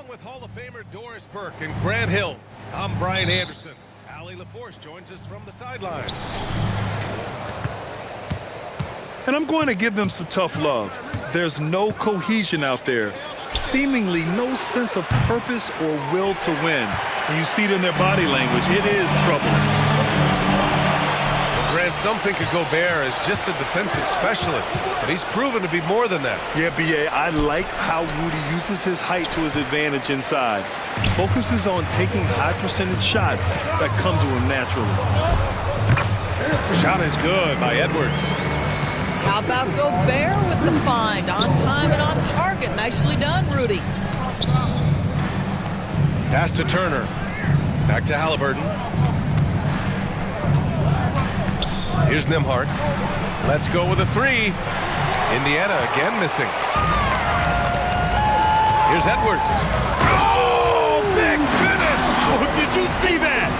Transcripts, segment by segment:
Along with Hall of Famer Doris Burke and Grant Hill, I'm Brian Anderson. Allie LaForce joins us from the sidelines. And I'm going to give them some tough love. There's no cohesion out there. Seemingly no sense of purpose or will to win. And you see it in their body language. It is troubling. Grant, some think of Gobert as just a defensive specialist, but he's proven to be more than that. Yeah, B.A., I like how Rudy uses his height to his advantage inside. Focuses on taking high-percentage shots that come to him naturally. Shot is good by Edwards. How about Gobert with the find? On time and on target. Nicely done, Rudy. Pass to Turner. Back to Halliburton. Here's Nembhard. Let's go with a three. Indiana again missing. Here's Edwards. Oh, big finish! Oh, did you see that?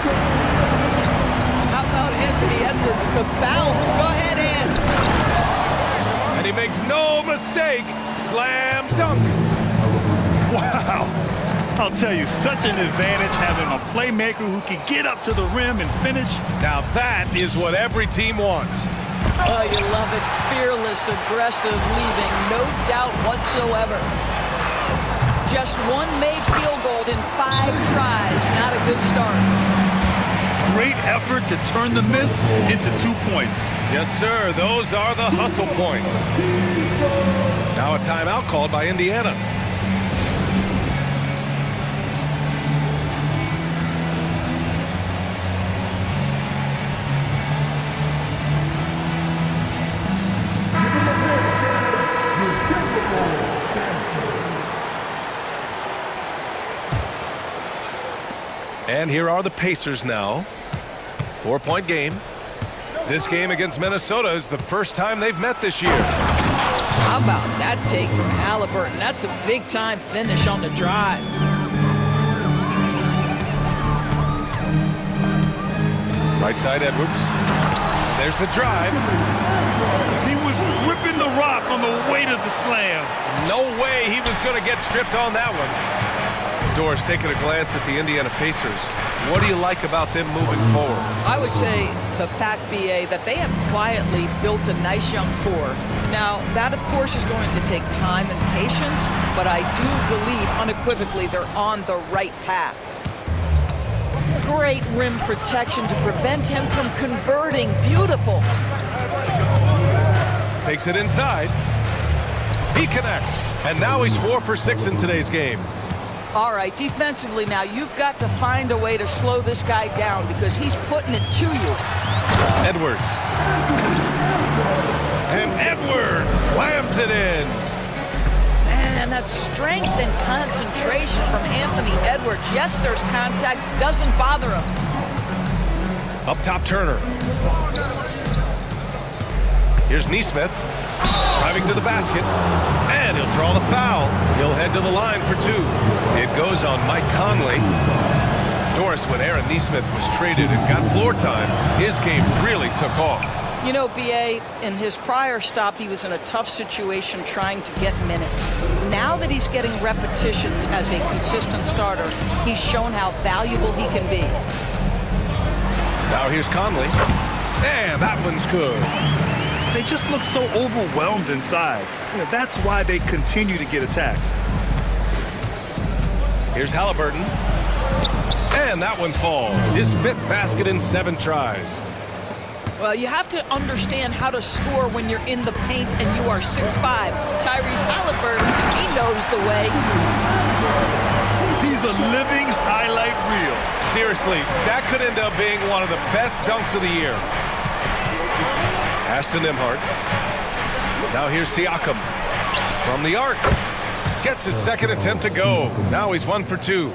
How about Anthony Edwards? The bounce. Go ahead in. And he makes no mistake. Slam dunk. Wow. I'll tell you, such an advantage having a playmaker who can get up to the rim and finish. Now that is what every team wants. Oh, you love it. Fearless, aggressive, leaving no doubt whatsoever. Just one made field goal in 5 tries. Not a good start. Great effort to turn the miss into 2 points. Yes, sir. Those are the hustle points. Now a timeout called by Indiana. And here are the Pacers now. 4-point game. This game against Minnesota is the first time they've met this year. How about that take from Halliburton? That's a big-time finish on the drive. Right side, Edwards. There's the drive. He was gripping the rock on the weight of the slam. No way he was going to get stripped on that one. Doris, taking a glance at the Indiana Pacers. What do you like about them moving forward? I would say the fact, B.A., that they have quietly built a nice young core. Now, that, of course, is going to take time and patience, but I do believe unequivocally they're on the right path. Great rim protection to prevent him from converting. Beautiful. Takes it inside. He connects. And now he's 4 for 6 in today's game. All right, defensively now, you've got to find a way to slow this guy down because he's putting it to you. Edwards. And Edwards slams it in. Man, that strength and concentration from Anthony Edwards. Yes, there's contact. Doesn't bother him. Up top, Turner. Here's Nesmith. Driving to the basket. And he'll draw the foul. He'll head to the line for 2. It goes on Mike Conley. Doris, when Aaron Nesmith was traded and got floor time, his game really took off. You know, B.A., in his prior stop, he was in a tough situation trying to get minutes. Now that he's getting repetitions as a consistent starter, he's shown how valuable he can be. Now here's Conley. And that one's good. They just look so overwhelmed inside. You know, that's why they continue to get attacked. Here's Halliburton. And that one falls. His 5th basket in 7 tries. Well, you have to understand how to score when you're in the paint and you are 6'5". Tyrese Halliburton, he knows the way. He's a living highlight reel. Seriously, that could end up being one of the best dunks of the year. Pass to Nembhard. Now here's Siakam. From the arc. Gets his 2nd attempt to go. Now he's 1 for 2.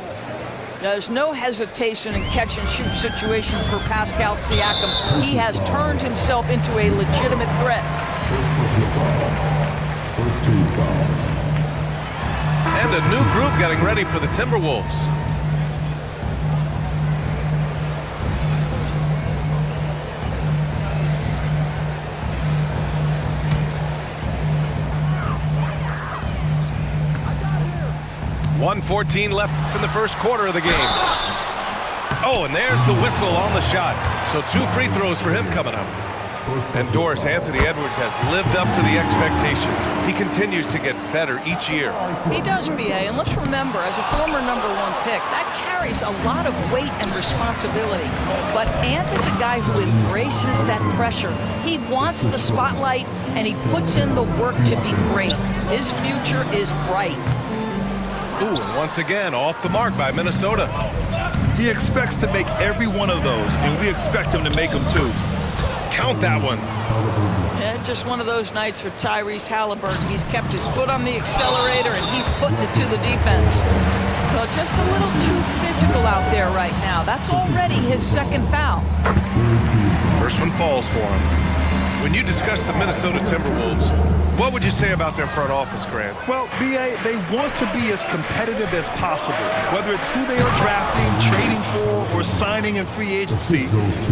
There's no hesitation in catch-and-shoot situations for Pascal Siakam. He has turned himself into a legitimate threat. And a new group getting ready for the Timberwolves. 1:14 left in the first quarter of the game. Oh, and there's the whistle on the shot. So 2 free throws for him coming up. And Doris, Anthony Edwards has lived up to the expectations. He continues to get better each year. He does, B.A., and let's remember, as a former #1 pick, that carries a lot of weight and responsibility. But Ant is a guy who embraces that pressure. He wants the spotlight, and he puts in the work to be great. His future is bright. Ooh, and once again, off the mark by Minnesota. He expects to make every one of those, and we expect him to make them too. Count that one. Yeah, just one of those nights for Tyrese Halliburton. He's kept his foot on the accelerator, and he's putting it to the defense. Well, just a little too physical out there right now. That's already his second foul. First one falls for him. When you discuss the Minnesota Timberwolves, what would you say about their front office, Grant? Well, B.A., they want to be as competitive as possible. Whether it's who they are drafting, trading for, or signing in free agency,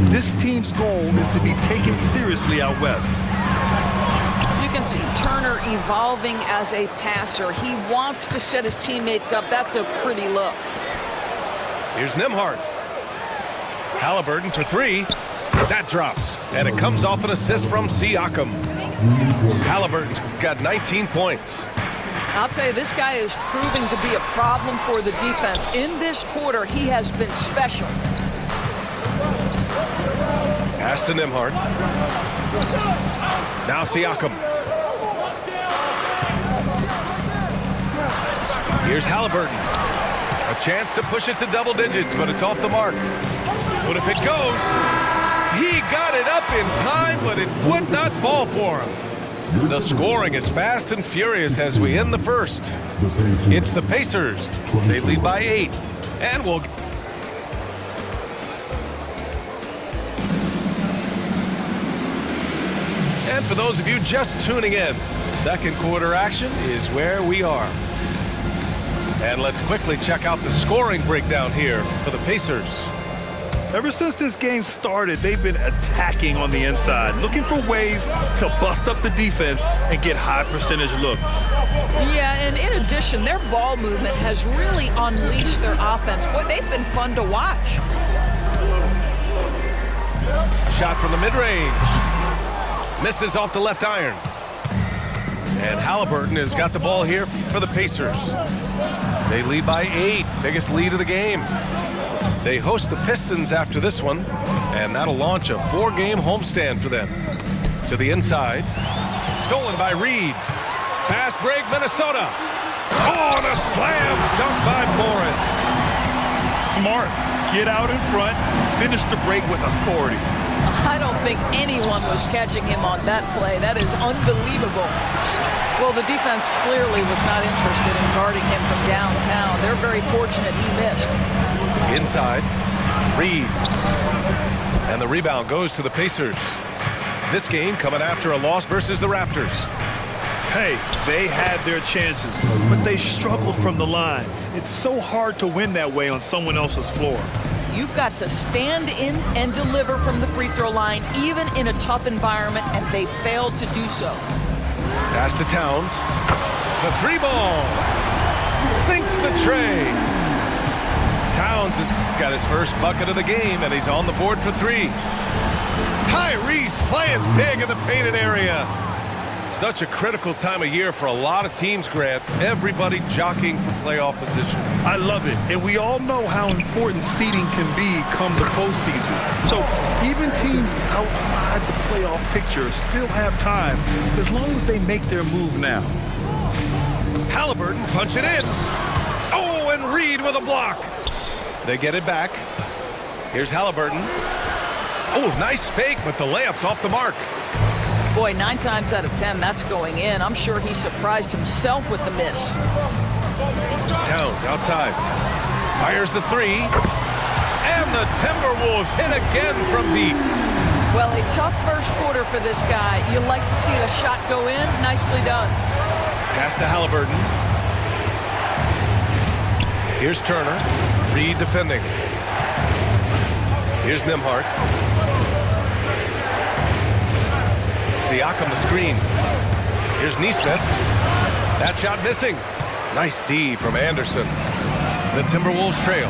this team's goal is to be taken seriously out west. You can see Turner evolving as a passer. He wants to set his teammates up. That's a pretty look. Here's Nembhard. Halliburton for 3. That drops, and it comes off an assist from Siakam. Halliburton's got 19 points. I'll tell you, this guy is proving to be a problem for the defense. In this quarter, he has been special. Pass to Nembhard. Now Siakam. Here's Halliburton. A chance to push it to double digits, but it's off the mark. But if it goes, he got it up in time, but it would not fall for him. The scoring is fast and furious as we end the first. It's the Pacers. They lead by 8. And we'll... And for those of you just tuning in, second quarter action is where we are. And let's quickly check out the scoring breakdown here for the Pacers. Ever since this game started, they've been attacking on the inside, looking for ways to bust up the defense and get high percentage looks. Yeah, and in addition, their ball movement has really unleashed their offense. Boy, they've been fun to watch. Shot from the mid-range. Misses off the left iron. And Halliburton has got the ball here for the Pacers. They lead by 8, biggest lead of the game. They host the Pistons after this one, and that'll launch a 4-game homestand for them. To the inside. Stolen by Reed. Fast break, Minnesota. Oh, and a slam dunk by Morris. Smart. Get out in front. Finish the break with authority. I don't think anyone was catching him on that play. That is unbelievable. Well, the defense clearly was not interested in guarding him from downtown. They're very fortunate he missed. Inside, Reed. And the rebound goes to the Pacers. This game coming after a loss versus the Raptors. Hey, they had their chances, but they struggled from the line. It's so hard to win that way on someone else's floor. You've got to stand in and deliver from the free throw line, even in a tough environment, and they failed to do so. Pass to Towns. The 3 ball. Sinks the tray. Towns has got his first bucket of the game, and he's on the board for 3. Tyrese playing big in the painted area. Such a critical time of year for a lot of teams, Grant. Everybody jockeying for playoff position. I love it, and we all know how important seeding can be come the postseason. So even teams outside the playoff picture still have time as long as they make their move now. Halliburton punching in. Oh, and Reed with a block. They get it back. Here's Halliburton. Oh, nice fake, but the layup's off the mark. Boy, 9 times out of 10, that's going in. I'm sure he surprised himself with the miss. Towns outside. Fires the 3. And the Timberwolves hit again from deep. Well, a tough first quarter for this guy. You like to see the shot go in. Nicely done. Pass to Halliburton. Here's Turner. Reed defending. Here's Nembhard. Siakam the screen. Here's Nesmith. That shot missing. Nice D from Anderson. The Timberwolves trail.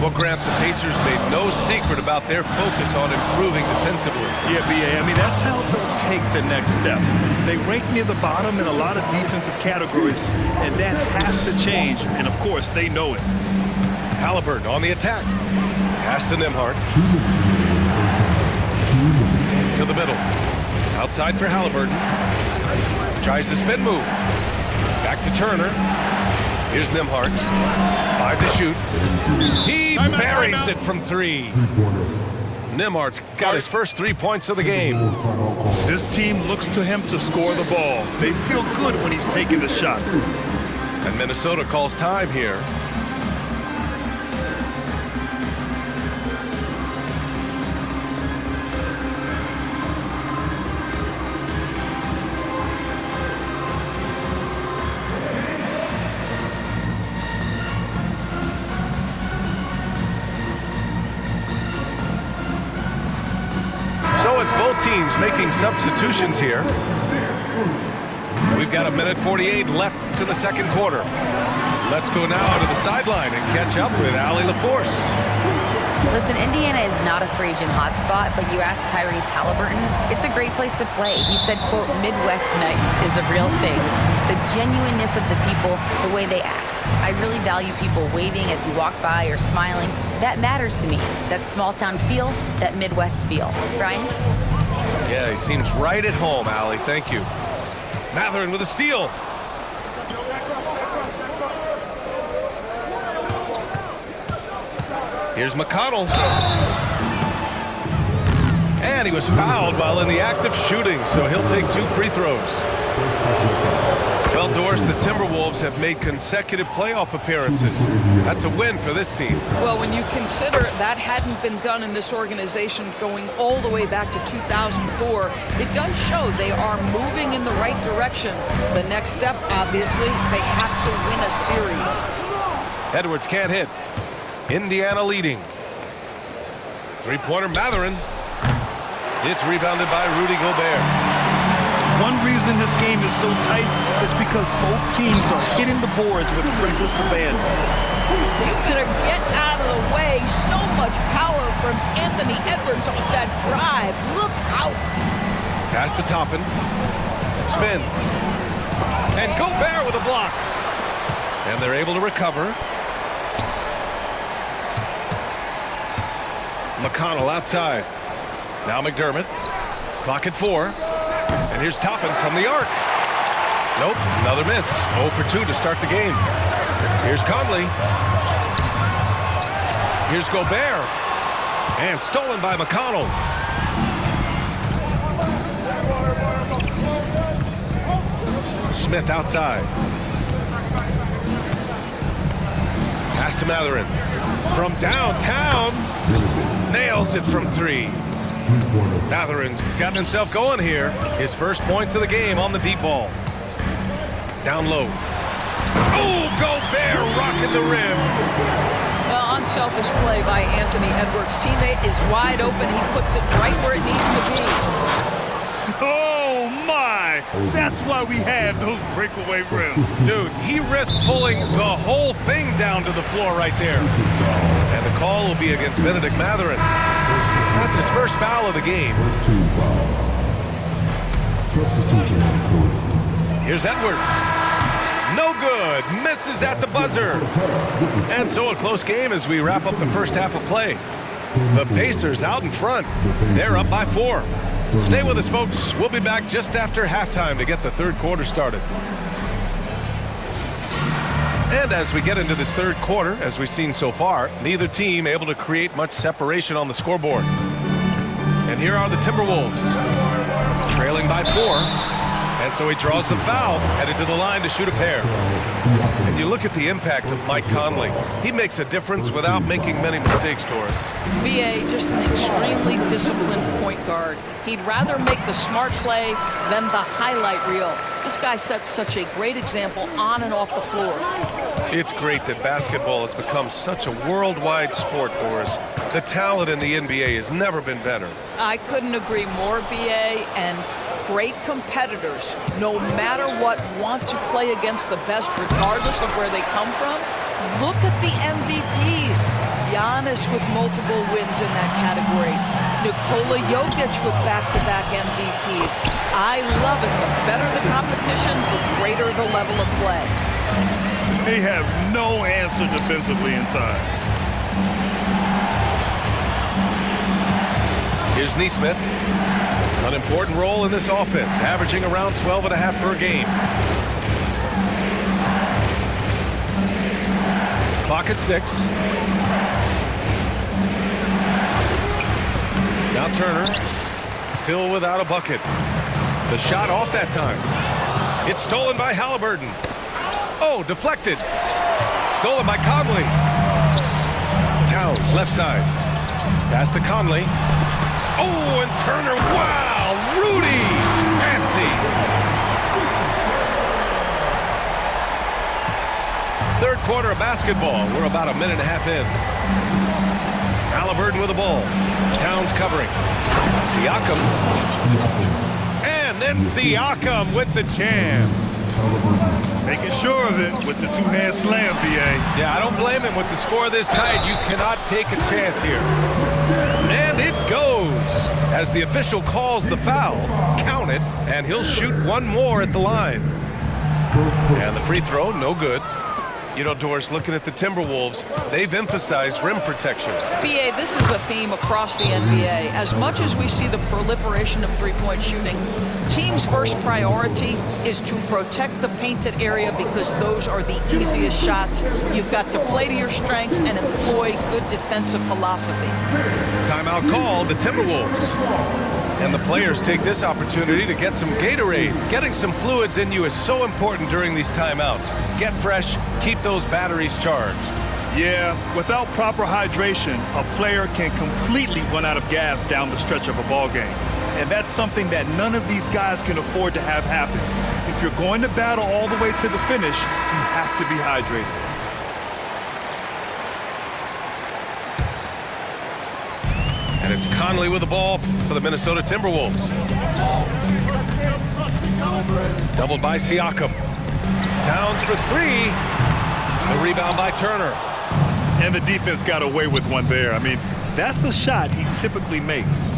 Well, Grant, the Pacers made no secret about their focus on improving defensively. Yeah, B.A., I mean, that's how they'll take the next step. They rank near the bottom in a lot of defensive categories, and that has to change, and of course, they know it. Halliburton on the attack. Pass to Nembhard. To the middle. Outside for Halliburton. Tries the spin move. Back to Turner. Here's Nembhard. 5 to shoot. He buries it from 3. Nembhard's got his first 3 points of the game. This team looks to him to score the ball. They feel good when he's taking the shots. And Minnesota calls time here. So it's both teams making substitutions here. We've got 1:48 left to the second quarter. Let's go now to the sideline and catch up with Allie LaForce. Listen, Indiana is not a free agent hotspot, but you ask Tyrese Halliburton, it's a great place to play. He said, quote, Midwest nice is a real thing. The genuineness of the people, the way they act. I really value people waving as you walk by or smiling. That matters to me. That small town feel, that Midwest feel. Brian? Yeah, he seems right at home, Allie. Thank you. Mathurin with a steal. Here's McConnell. And he was fouled while in the act of shooting, so he'll take 2 free throws. Well, Doris, the Timberwolves have made consecutive playoff appearances. That's a win for this team. Well, when you consider that hadn't been done in this organization going all the way back to 2004, it does show they are moving in the right direction. The next step, obviously, they have to win a series. Edwards can't hit. Indiana leading. Three-pointer Mathurin. It's rebounded by Rudy Gobert. One reason this game is so tight is because both teams are hitting the boards with reckless abandon. You better get out of the way. So much power from Anthony Edwards on that drive. Look out. Pass to Toppin. Spins. And Gobert with a block. And they're able to recover. McConnell outside. Now McDermott. Clock at 4. And here's Toppin from the arc. Nope, another miss. 0 for 2 to start the game. Here's Conley. Here's Gobert. And stolen by McConnell. Smith outside. Pass to Mathurin. From downtown. Nails it from 3. Mathurin's gotten himself going here. His first points of the game on the deep ball. Down low. Oh, Gobert rocking the rim. Well, unselfish play by Anthony Edwards. Teammate is wide open. He puts it right where it needs to be. Oh, my! That's why we have those breakaway rims. Dude, he risked pulling the whole thing down to the floor right there. And the call will be against Benedict Mathurin. That's his first foul of the game. Here's Edwards. No good. Misses at the buzzer. And so a close game as we wrap up the first half of play. The Pacers out in front. They're up by 4. Stay with us, folks. We'll be back just after halftime to get the third quarter started. And as we get into this third quarter, as we've seen so far, neither team able to create much separation on the scoreboard. And here are the Timberwolves, trailing by 4. And so he draws the foul, headed to the line to shoot a pair. And you look at the impact of Mike Conley. He makes a difference without making many mistakes, Doris. B.A. just an extremely disciplined point guard. He'd rather make the smart play than the highlight reel. This guy sets such a great example on and off the floor. It's great that basketball has become such a worldwide sport, Doris. The talent in the NBA has never been better. I couldn't agree more, B.A., and great competitors, no matter what, want to play against the best regardless of where they come from. Look at the MVPs. Giannis with multiple wins in that category. Nikola Jokic with back-to-back MVPs. I love it. The better the competition, the greater the level of play. They have no answer defensively inside. Here's Neesmith. An important role in this offense, averaging around 12.5 per game. Clock at 6. Now Turner, still without a bucket. The shot off that time. It's stolen by Halliburton. Oh, deflected. Stolen by Conley. Towns, left side. Pass to Conley. Oh, and Turner, wow, Rudy, fancy. Third quarter of basketball. We're about a minute and a half in. Halliburton with the ball. Towns covering. Siakam. And then Siakam with the jam. Making sure of it with the two-hand slam, B.A. Yeah, I don't blame him with the score this tight. You cannot take a chance here. And it goes as the official calls the foul. Count it, and he'll shoot one more at the line. And the free throw, no good. You know, Doris, looking at the Timberwolves, they've emphasized rim protection. BA, this is a theme across the NBA. As much as we see the proliferation of three-point shooting, teams' first priority is to protect the painted area because those are the easiest shots. You've got to play to your strengths and employ good defensive philosophy. Timeout called, the Timberwolves. And the players take this opportunity to get some Gatorade. Getting some fluids in you is so important during these timeouts. Get fresh, keep those batteries charged. Yeah, without proper hydration, a player can completely run out of gas down the stretch of a ball game. And that's something that none of these guys can afford to have happen. If you're going to battle all the way to the finish, you have to be hydrated. And it's Conley with the ball for the Minnesota Timberwolves. Doubled by Siakam. Towns for 3. The rebound by Turner. And the defense got away with one there. I mean, that's a shot he typically makes.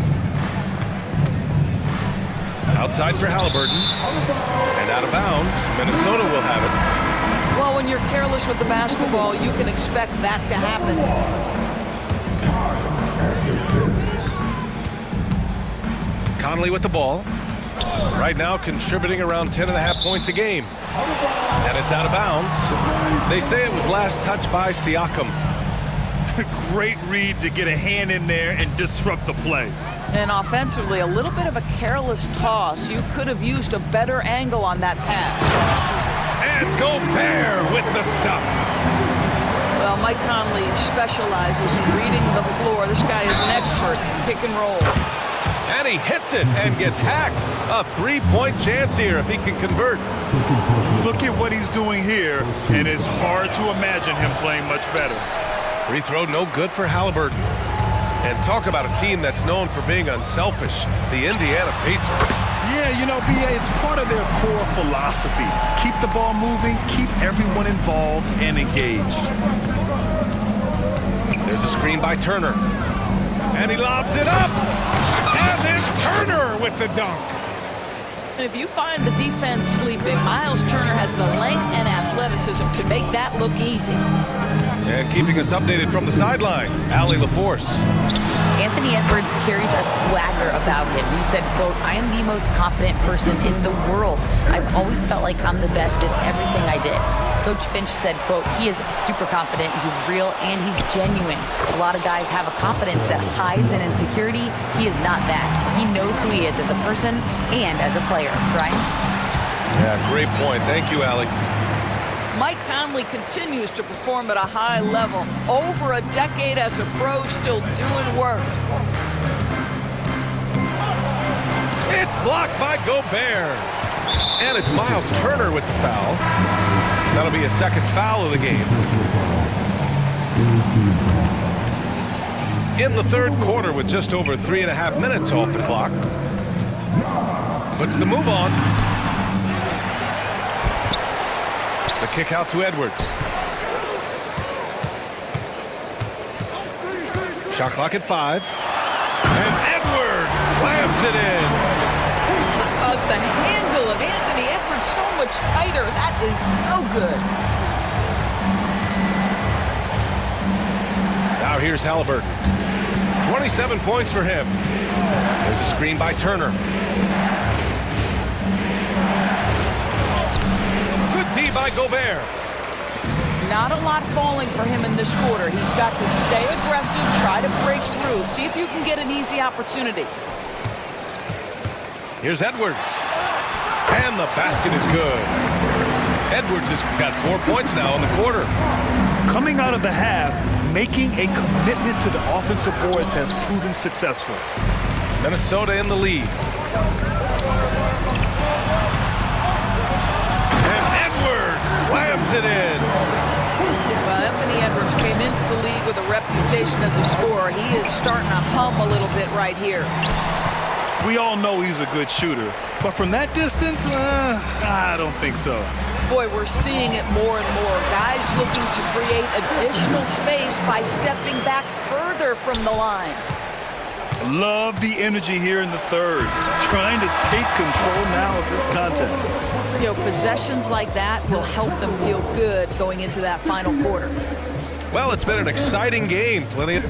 Outside for Halliburton. And out of bounds. Minnesota will have it. Well, when you're careless with the basketball, you can expect that to happen. Conley with the ball. Right now contributing around 10.5 points a game. And it's out of bounds. They say it was last touched by Siakam. Great read to get a hand in there and disrupt the play. And offensively, a little bit of a careless toss. You could have used a better angle on that pass. And Gobert with the stuff. Well, Mike Conley specializes in reading the floor. This guy is an expert in pick and roll. And he hits it and gets hacked. A 3-point chance here if he can convert. Look at what he's doing here, and it's hard to imagine him playing much better. Free throw no good for Halliburton. And talk about a team that's known for being unselfish, the Indiana Pacers. Yeah, you know, B.A., it's part of their core philosophy. Keep the ball moving, keep everyone involved and engaged. There's a screen by Turner. And he lobs it up. And there's Turner with the dunk. And if you find the defense sleeping, Miles Turner has the length and athleticism to make that look easy. And keeping us updated from the sideline, Allie LaForce. Anthony Edwards carries a swagger about him. He said, quote, "I am the most confident person in the world. I've always felt like I'm the best at everything I did." Coach Finch said, quote, "He is super confident, he's real, and he's genuine. A lot of guys have a confidence that hides an insecurity. He is not that. He knows who he is as a person and as a player." Brian? Yeah, great point. Thank you, Allie. Mike Conley continues to perform at a high level. Over a decade as a pro, still doing work. It's blocked by Gobert. And it's Miles Turner with the foul. That'll be a second foul of the game. In the third quarter with just over 3.5 minutes off the clock. Puts the move on. The kick out to Edwards. Shot clock at 5. And Edwards slams it in. The handle of Anthony Edwards so much tighter. That is so good. Now here's Halliburton. 27 points for him. There's a screen by Turner. Good D by Gobert. Not a lot falling for him in this quarter. He's got to stay aggressive, try to break through, see if you can get an easy opportunity. Here's Edwards. And the basket is good. Edwards has got 4 points now in the quarter. Coming out of the half, making a commitment to the offensive boards has proven successful. Minnesota in the lead. And Edwards slams it in. Well, Anthony Edwards came into the league with a reputation as a scorer. He is starting to hum a little bit right here. We all know he's a good shooter, but from that distance, I don't think so. Boy, we're seeing it more and more. Guys looking to create additional space by stepping back further from the line. Love the energy here in the third. Trying to take control now of this contest. You know, possessions like that will help them feel good going into that final quarter. Well, it's been an exciting game. Plenty of...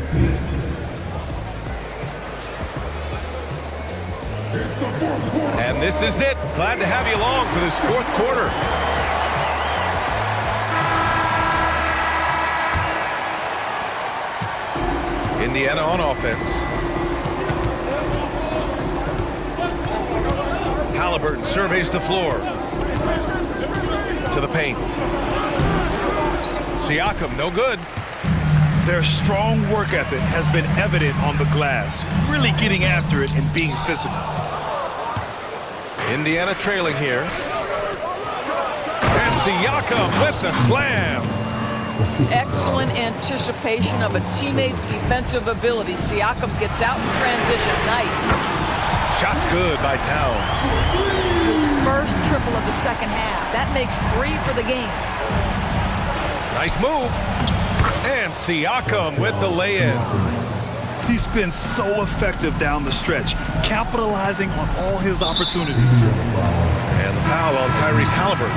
And this is it. Glad to have you along for this fourth quarter. Indiana on offense. Halliburton surveys the floor. To the paint. Siakam, no good. Their strong work ethic has been evident on the glass, really getting after it and being physical. Indiana trailing here. And Siakam with the slam. Excellent anticipation of a teammate's defensive ability. Siakam gets out in transition. Nice. Shot's good by Towns. His first triple of the second half. That makes 3 for the game. Nice move. And Siakam with the lay-in. He's been so effective down the stretch, capitalizing on all his opportunities. And the foul on Tyrese Halliburton.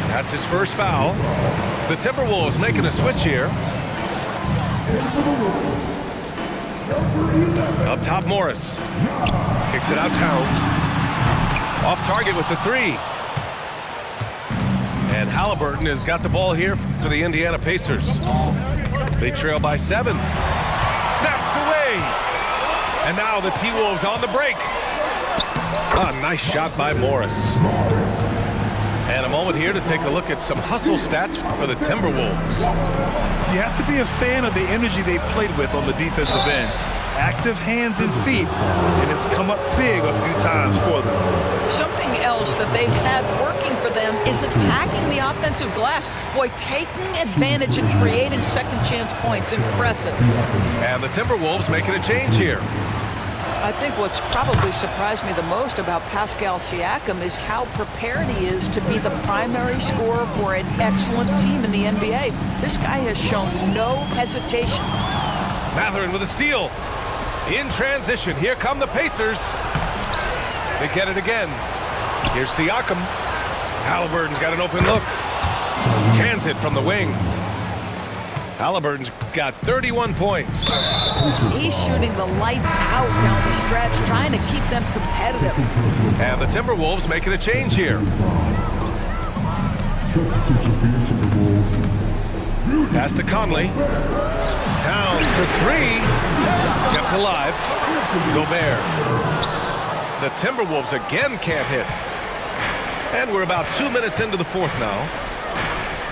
That's his first foul. The Timberwolves making a switch here. Up top, Morris. Kicks it out, Towns. Off target with the 3. And Halliburton has got the ball here for the Indiana Pacers. They trail by 7. Snatched away. And now the T-Wolves on the break. A nice shot by Morris. And a moment here to take a look at some hustle stats for the Timberwolves. You have to be a fan of the energy they've played with on the defensive end. Active hands and feet, and it's come up big a few times for them. Something else that they've had working for them is attacking the offensive glass. Boy, taking advantage and creating second chance points. Impressive. And the Timberwolves making a change here. I think what's probably surprised me the most about Pascal Siakam is how prepared he is to be the primary scorer for an excellent team in the NBA. This guy has shown no hesitation. Mathurin with a steal. In transition, here come the Pacers. They get it again. Here's Siakam. Halliburton's got an open look. Cans it from the wing. Halliburton's got 31 points. He's shooting the lights out down the stretch, trying to keep them competitive. And the Timberwolves making a change here. Pass to Conley. Towns for 3. Kept alive. Gobert. The Timberwolves again can't hit. And we're about 2 minutes into the fourth now.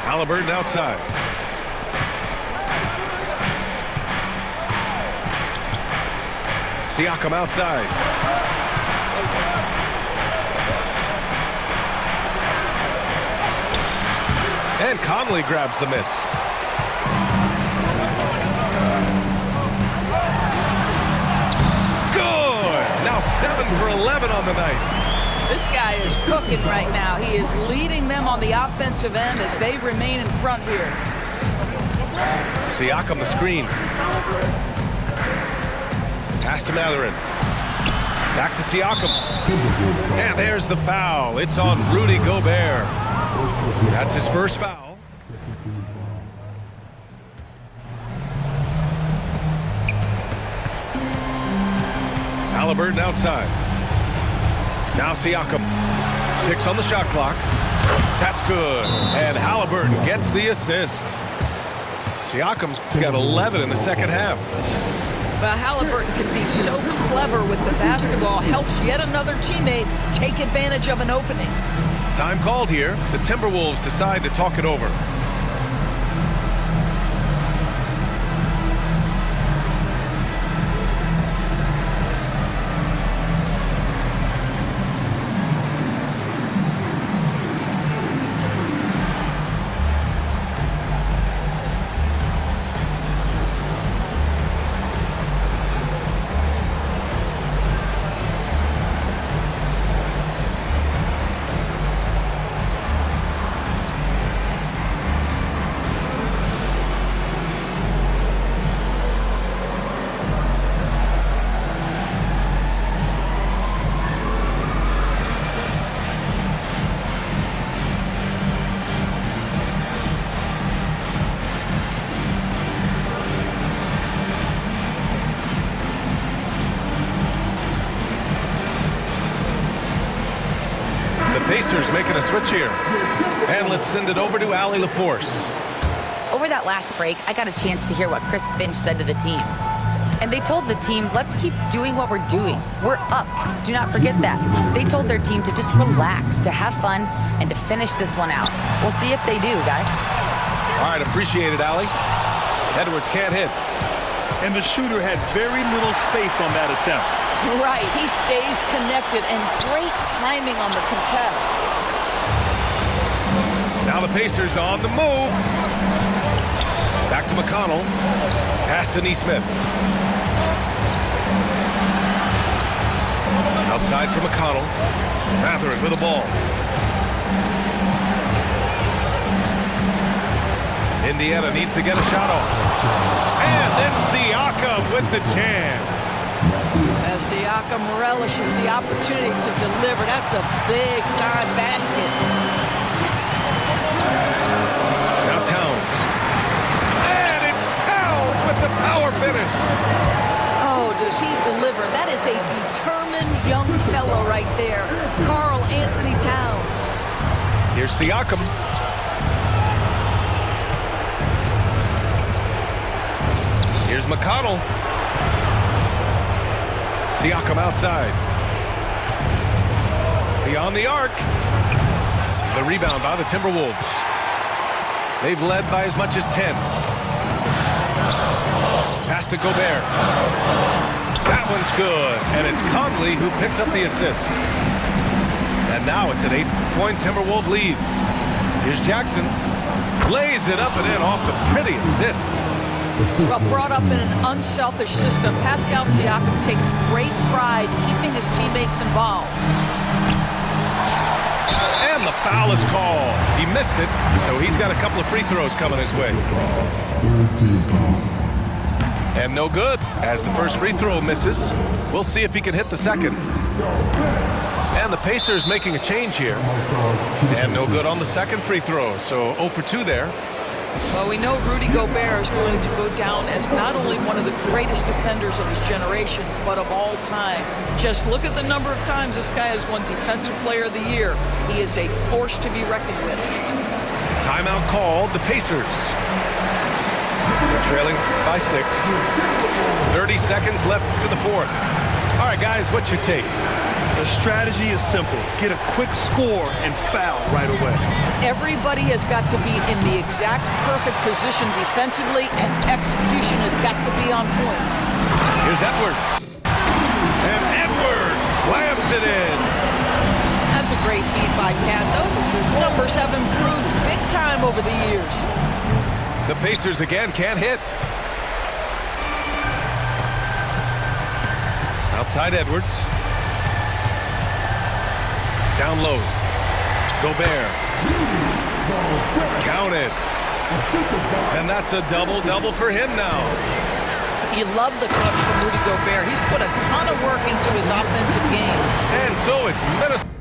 Halliburton outside. Siakam outside. And Conley grabs the miss. Good! Now 7 for 11 on the night. This guy is cooking right now. He is leading them on the offensive end as they remain in front here. Siakam the screen. Pass to Matherin. Back to Siakam. And there's the foul. It's on Rudy Gobert. That's his first foul. Halliburton outside. Now Siakam. 6 on the shot clock. That's good. And Halliburton gets the assist. Siakam's got 11 in the second half. But Halliburton can be so clever with the basketball. Helps yet another teammate take advantage of an opening. Time called here. The Timberwolves decide to talk it over. Pacers making a switch here. And let's send it over to Allie LaForce. Over that last break, I got a chance to hear what Chris Finch said to the team. And they told the team, let's keep doing what we're doing. We're up. Do not forget that. They told their team to just relax, to have fun, and to finish this one out. We'll see if they do, guys. All right, appreciate it, Allie. Edwards can't hit. And the shooter had very little space on that attempt. Right, he stays connected, and great timing on the contest. Now the Pacers on the move. Back to McConnell. Pass to Neesmith. Outside for McConnell. Matherin with the ball. Indiana needs to get a shot off. And then Siakam with the jam. As Siakam relishes the opportunity to deliver. That's a big-time basket. Now Towns. And it's Towns with the power finish. Oh, does he deliver? That is a determined young fellow right there. Karl Anthony Towns. Here's Siakam. Here's McConnell. Siakam outside. Beyond the arc. The rebound by the Timberwolves. They've led by as much as 10. Pass to Gobert. That one's good. And it's Conley who picks up the assist. And now it's an 8-point Timberwolves lead. Here's Jackson. Lays it up and in off the pretty assist. Well, brought up in an unselfish system, Pascal Siakam takes great pride keeping his teammates involved. And the foul is called. He missed it, so he's got a couple of free throws coming his way. And no good, as the first free throw misses. We'll see if he can hit the second. And the Pacers making a change here. And no good on the second free throw, so 0 for 2 there. Well, we know Rudy Gobert is going to go down as not only one of the greatest defenders of his generation, but of all time. Just look at the number of times this guy has won Defensive Player of the Year. He is a force to be reckoned with. Timeout called, the Pacers. They're trailing by 6. 30 seconds left to the fourth. All right, guys, what's your take? The strategy is simple. Get a quick score and foul right away. Everybody has got to be in the exact perfect position defensively, and execution has got to be on point. Here's Edwards. And Edwards slams it in. That's a great feed by Cat. Those assist numbers have improved big time over the years. The Pacers again can't hit. Outside Edwards. Down low. Gobert. Counted. And that's a double-double for him now. You love the touch from Rudy Gobert. He's put a ton of work into his offensive game. And so it's Minnesota.